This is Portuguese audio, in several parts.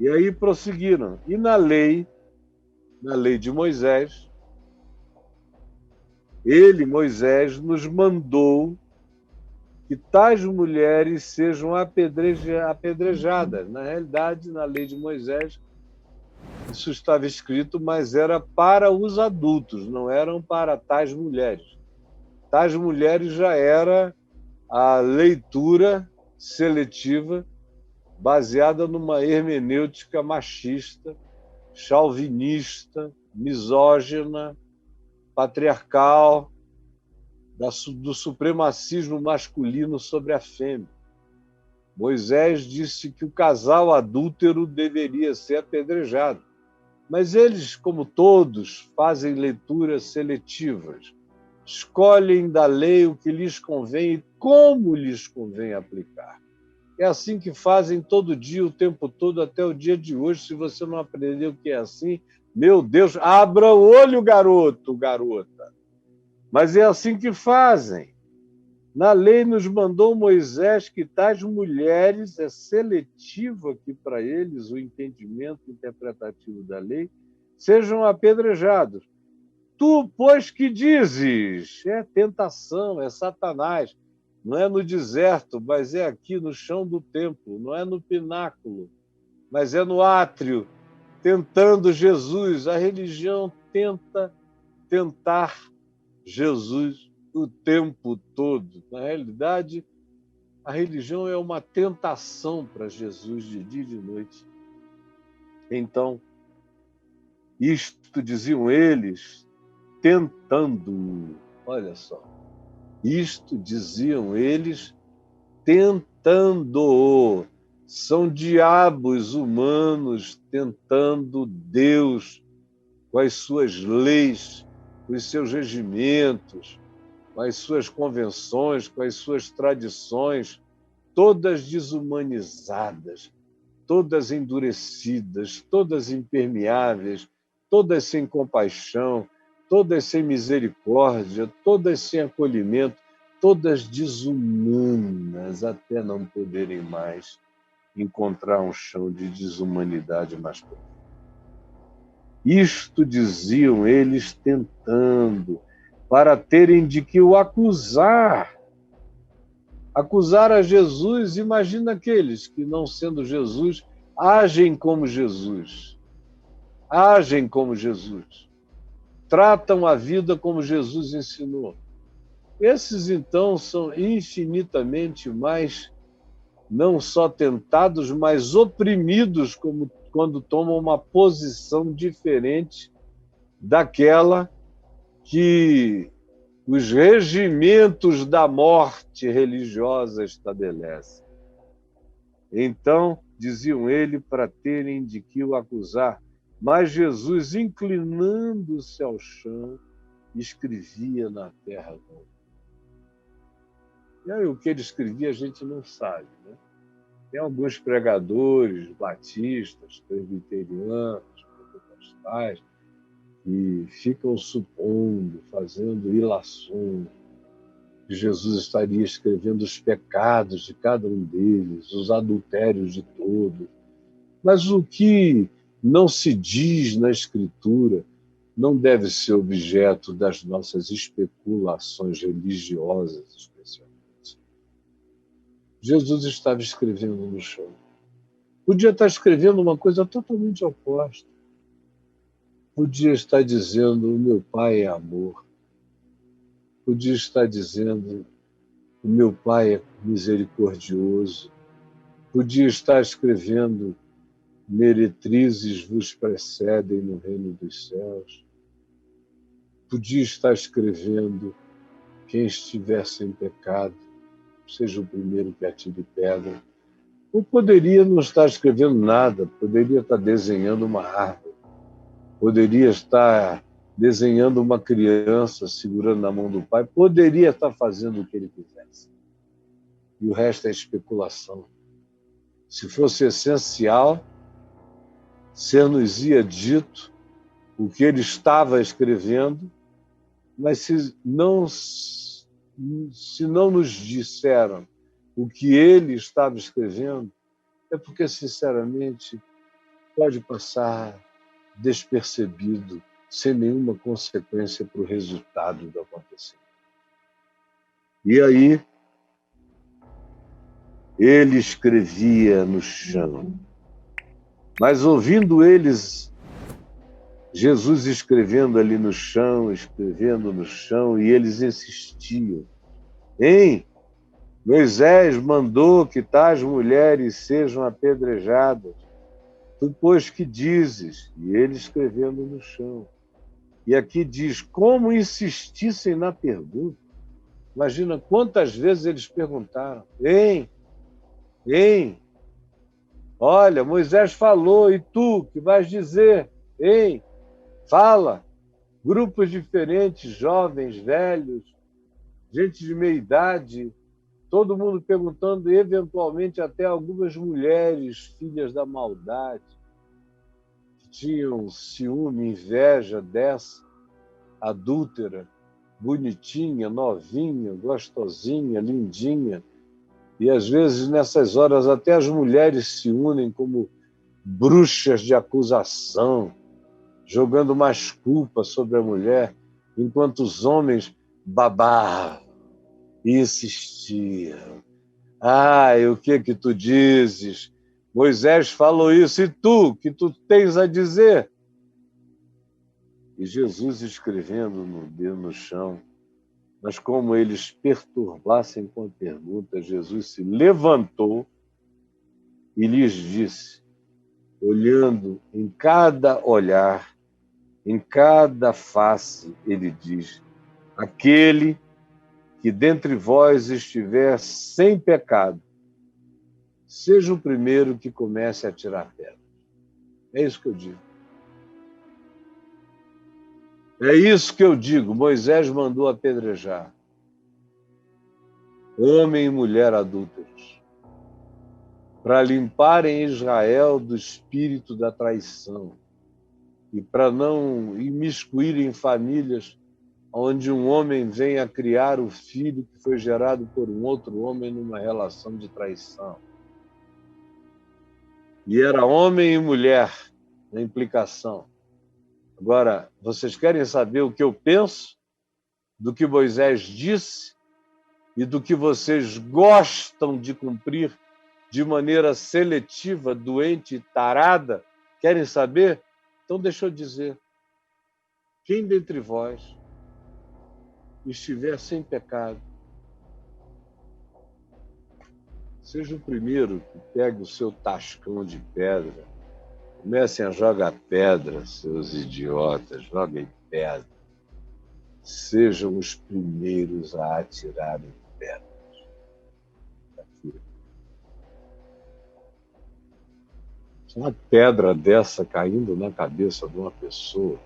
E aí prosseguiram. E na lei de Moisés, Moisés, nos mandou que tais mulheres sejam apedrejadas. Na realidade, na lei de Moisés, isso estava escrito, mas era para os adultos, não eram para tais mulheres. Tais mulheres já era a leitura seletiva baseada numa hermenêutica machista, chauvinista, misógina, patriarcal, do supremacismo masculino sobre a fêmea. Moisés disse que o casal adúltero deveria ser apedrejado. Mas eles, como todos, fazem leituras seletivas, escolhem da lei o que lhes convém e como lhes convém aplicar. É assim que fazem todo dia, o tempo todo, até o dia de hoje. Se você não aprendeu que é assim, meu Deus, abra o olho, garoto, garota. Mas é assim que fazem. Na lei nos mandou Moisés que tais mulheres, é seletivo aqui para eles o entendimento interpretativo da lei, sejam apedrejados. Tu, pois, que dizes? É tentação, é Satanás. Não é no deserto, mas é aqui no chão do templo. Não é no pináculo, mas é no átrio, tentando Jesus. A religião tenta tentar Jesus o tempo todo. Na realidade, a religião é uma tentação para Jesus de dia e de noite. Então, isto diziam eles, tentando. Olha só. Isto diziam eles, tentando. São diabos humanos tentando Deus com as suas leis, com os seus regimentos, com as suas convenções, com as suas tradições, todas desumanizadas, todas endurecidas, todas impermeáveis, todas sem compaixão, todas sem misericórdia, todas sem acolhimento, todas desumanas até não poderem mais encontrar um chão de desumanidade mais profundo. Isto diziam eles tentando, para terem de que o acusar. Acusar a Jesus, imagina aqueles que, não sendo Jesus, agem como Jesus. Agem como Jesus. Tratam a vida como Jesus ensinou. Esses, então, são infinitamente mais, não só tentados, mas oprimidos como quando tomam uma posição diferente daquela que os regimentos da morte religiosa estabelecem. Então, diziam ele, para terem de que o acusar. Mas Jesus, inclinando-se ao chão, escrevia na terra. E aí, o que ele escrevia a gente não sabe. Né? Tem alguns pregadores, batistas, presbiterianos, pentecostais, que ficam supondo, fazendo ilações, que Jesus estaria escrevendo os pecados de cada um deles, os adultérios de todos. Mas o que não se diz na Escritura não deve ser objeto das nossas especulações religiosas, especialmente. Jesus estava escrevendo no chão. Podia estar escrevendo uma coisa totalmente oposta. Podia estar dizendo: o meu Pai é amor. Podia estar dizendo: o meu Pai é misericordioso. Podia estar escrevendo: meretrizes vos precedem no reino dos céus. Podia estar escrevendo: quem estiver sem pecado, seja o primeiro que atire pedra. Ou poderia não estar escrevendo nada, poderia estar desenhando uma árvore, poderia estar desenhando uma criança segurando na mão do pai, poderia estar fazendo o que ele quisesse. E o resto é especulação. Se fosse essencial, ser-nos-ia dito o que ele estava escrevendo, mas se não nos disseram o que ele estava escrevendo, é porque, sinceramente, pode passar despercebido, sem nenhuma consequência para o resultado do acontecimento. E aí, ele escrevia no chão. Mas ouvindo eles, Jesus escrevendo ali no chão, escrevendo no chão, e eles insistiam. Hein? Moisés mandou que tais mulheres sejam apedrejadas. Tu, pois, que dizes? E ele escrevendo no chão. E aqui diz, como insistissem na pergunta. Imagina quantas vezes eles perguntaram. Hein? Hein? Olha, Moisés falou, e tu, que vais dizer? Hein? Fala. Grupos diferentes, jovens, velhos, gente de meia idade, todo mundo perguntando, eventualmente até algumas mulheres, filhas da maldade, que tinham ciúme, inveja dessa adúltera, bonitinha, novinha, gostosinha, lindinha. E às vezes, nessas horas, até as mulheres se unem como bruxas de acusação, jogando mais culpa sobre a mulher, enquanto os homens babavam e insistiam. E o que tu dizes? Moisés falou isso, e tu, que tu tens a dizer? E Jesus escrevendo no dedo no chão, mas como eles perturbassem com a pergunta, Jesus se levantou e lhes disse, olhando em cada olhar, em cada face, ele diz, aquele que dentre vós estiver sem pecado, seja o primeiro que comece a tirar pedra. É isso que eu digo. É isso que eu digo. Moisés mandou apedrejar homem e mulher adúlteros, para limparem Israel do espírito da traição e para não imiscuírem em famílias onde um homem vem a criar o filho que foi gerado por um outro homem numa relação de traição. E era homem e mulher na implicação. Agora, vocês querem saber o que eu penso do que Moisés disse e do que vocês gostam de cumprir de maneira seletiva, doente e tarada? Querem saber? Então deixa eu dizer. Quem dentre vós estiver sem pecado, seja o primeiro que pegue o seu tascão de pedra. Comecem a jogar pedra, seus idiotas, joguem pedra. Sejam os primeiros a atirarem pedras. Uma pedra dessa caindo na cabeça de uma pessoa,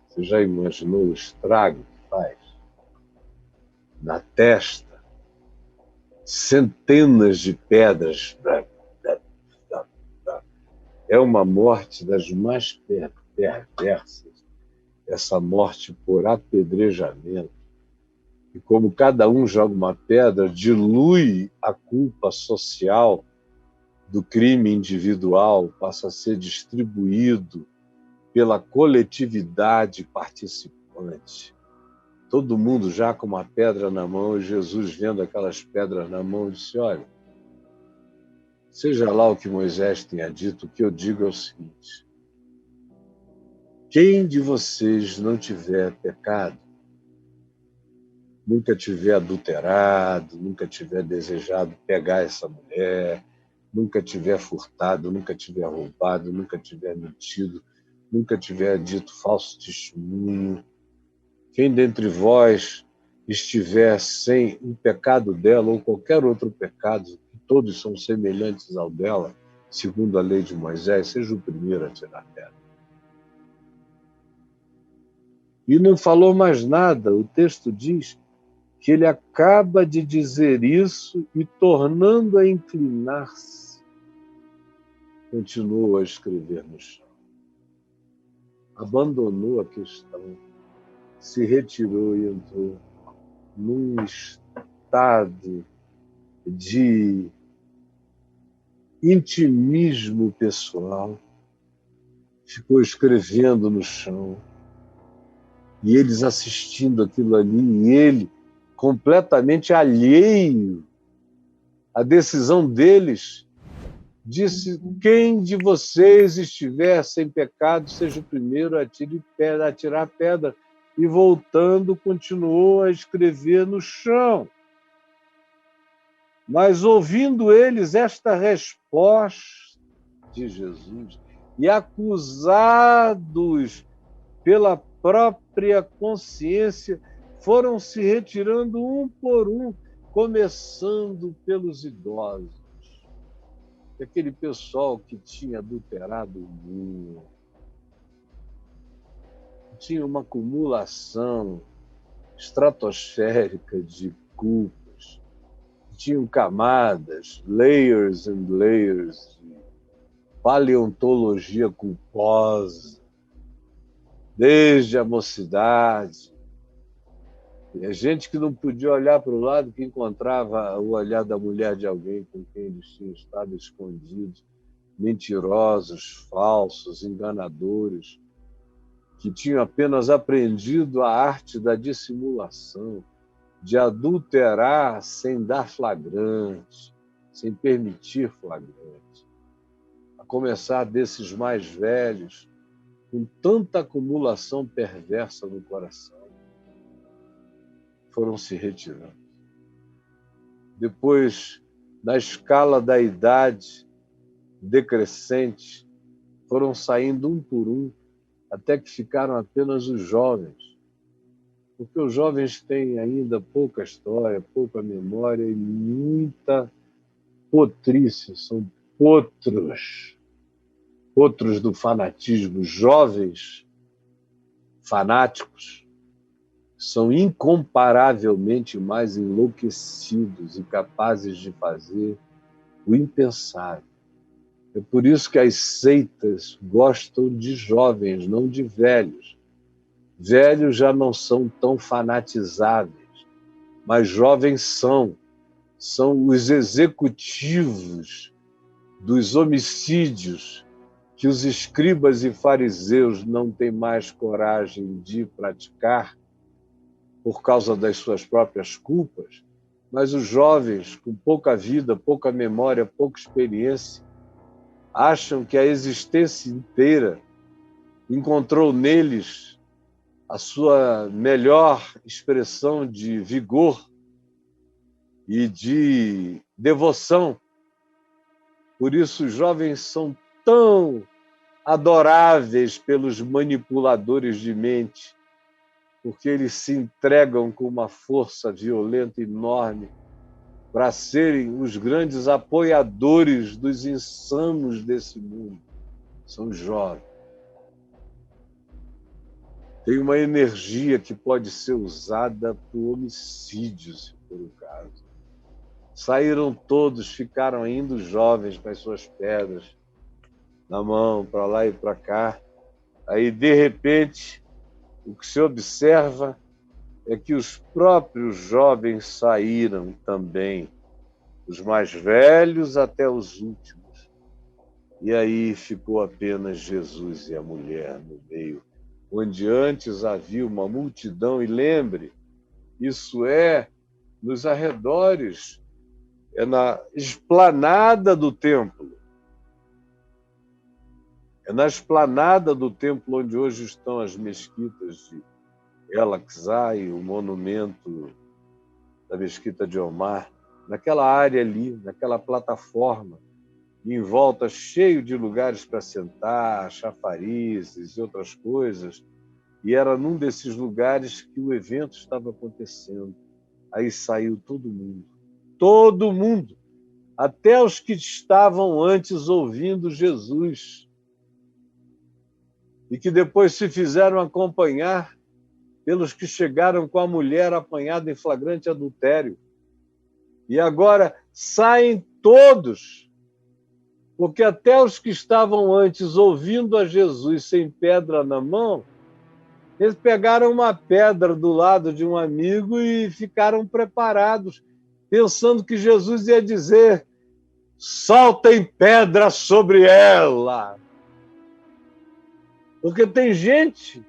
você já imaginou o estrago que faz? Na testa, centenas de pedras. É uma morte das mais perversas, essa morte por apedrejamento. E como cada um joga uma pedra, dilui a culpa social do crime individual, passa a ser distribuído pela coletividade participante. Todo mundo já com uma pedra na mão, e Jesus, vendo aquelas pedras na mão, disse, olha, seja lá o que Moisés tenha dito, o que eu digo é o seguinte, quem de vocês não tiver pecado, nunca tiver adulterado, nunca tiver desejado pegar essa mulher, nunca tiver furtado, nunca tiver roubado, nunca tiver mentido, nunca tiver dito falso testemunho, quem dentre vós estiver sem o pecado dela ou qualquer outro pecado, que todos são semelhantes ao dela, segundo a lei de Moisés, seja o primeiro a tirar pedra. E não falou mais nada. O texto diz que ele acaba de dizer isso e, tornando a inclinar-se, continuou a escrever no chão. Abandonou a questão, se retirou e entrou num estado de intimismo pessoal, ficou escrevendo no chão. E eles assistindo aquilo ali, e ele completamente alheio à decisão deles, disse: quem de vocês estiver sem pecado, seja o primeiro a atirar pedra. E voltando, continuou a escrever no chão. Mas ouvindo eles esta resposta de Jesus, e acusados pela própria consciência, foram se retirando um por um, começando pelos idosos. Aquele pessoal que tinha adulterado o mundo, tinha uma acumulação estratosférica de culpas, tinham camadas, layers and layers de paleontologia culposa, desde a mocidade. E a gente que não podia olhar para o lado, que encontrava o olhar da mulher de alguém com quem eles tinham estado escondidos, mentirosos, falsos, enganadores, que tinham apenas aprendido a arte da dissimulação, de adulterar sem dar flagrante, sem permitir flagrante. A começar desses mais velhos, com tanta acumulação perversa no coração, foram se retirando. Depois, na escala da idade decrescente, foram saindo um por um, até que ficaram apenas os jovens. Porque os jovens têm ainda pouca história, pouca memória e muita potrícia, são potros do fanatismo. Jovens fanáticos são incomparavelmente mais enlouquecidos e capazes de fazer o impensável. É por isso que as seitas gostam de jovens, não de velhos. Velhos já não são tão fanatizáveis, mas jovens são os executivos dos homicídios que os escribas e fariseus não têm mais coragem de praticar por causa das suas próprias culpas, mas os jovens com pouca vida, pouca memória, pouca experiência, acham que a existência inteira encontrou neles a sua melhor expressão de vigor e de devoção. Por isso, os jovens são tão adoráveis pelos manipuladores de mente, porque eles se entregam com uma força violenta enorme para serem os grandes apoiadores dos insanos desse mundo. São jovens. Tem uma energia que pode ser usada para o homicídio, se for o caso. Saíram todos, ficaram ainda jovens com as suas pedras na mão, para lá e para cá. Aí, de repente, o que se observa é que os próprios jovens saíram também, os mais velhos até os últimos. E aí ficou apenas Jesus e a mulher no meio, onde antes havia uma multidão. E lembre, isso é nos arredores, é na esplanada do templo. É na esplanada do templo onde hoje estão as mesquitas de El-Aqsa e o monumento da Mesquita de Omar, naquela área ali, naquela plataforma, e em volta cheio de lugares para sentar, chafarizes e outras coisas, e era num desses lugares que o evento estava acontecendo. Aí saiu todo mundo, até os que estavam antes ouvindo Jesus, e que depois se fizeram acompanhar pelos que chegaram com a mulher apanhada em flagrante adultério. E agora saem todos, porque até os que estavam antes ouvindo a Jesus sem pedra na mão, eles pegaram uma pedra do lado de um amigo e ficaram preparados, pensando que Jesus ia dizer: soltem pedra sobre ela. Porque tem gente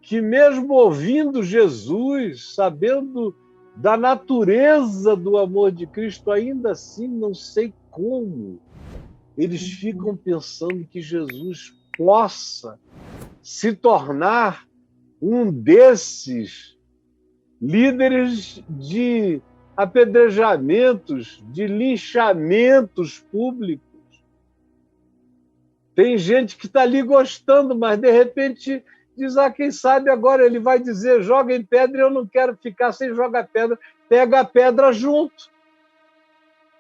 que, mesmo ouvindo Jesus, sabendo da natureza do amor de Cristo, ainda assim, não sei como, eles ficam pensando que Jesus possa se tornar um desses líderes de apedrejamentos, de linchamentos públicos. Tem gente que está ali gostando, mas de repente diz: quem sabe agora ele vai dizer, joguem pedra, e eu não quero ficar sem jogar pedra, pega a pedra junto.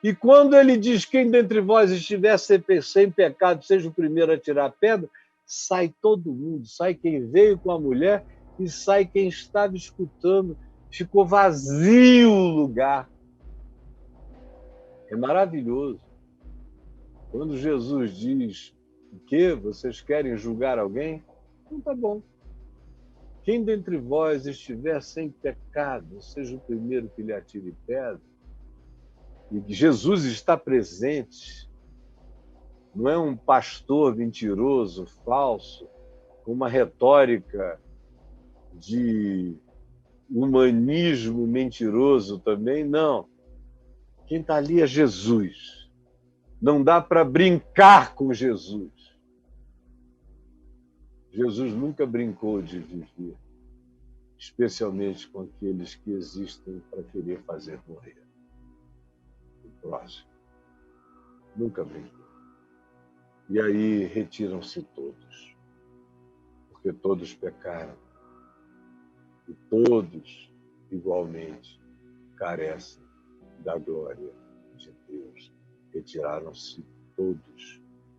E quando ele diz: quem dentre vós estiver sem pecado, seja o primeiro a tirar a pedra, sai todo mundo, sai quem veio com a mulher e sai quem estava escutando. Ficou vazio o lugar. É maravilhoso. Quando Jesus diz: o quê? Vocês querem julgar alguém? Então tá bom. Quem dentre vós estiver sem pecado, seja o primeiro que lhe atire pedra. E Jesus está presente. Não é um pastor mentiroso, falso, com uma retórica de humanismo mentiroso também, não. Quem está ali é Jesus. Não dá para brincar com Jesus. Jesus nunca brincou de viver, especialmente com aqueles que existem para querer fazer morrer o próximo. Nunca brincou. E aí retiram-se todos, porque todos pecaram e todos, igualmente, carecem da glória de Deus. Retiraram-se todos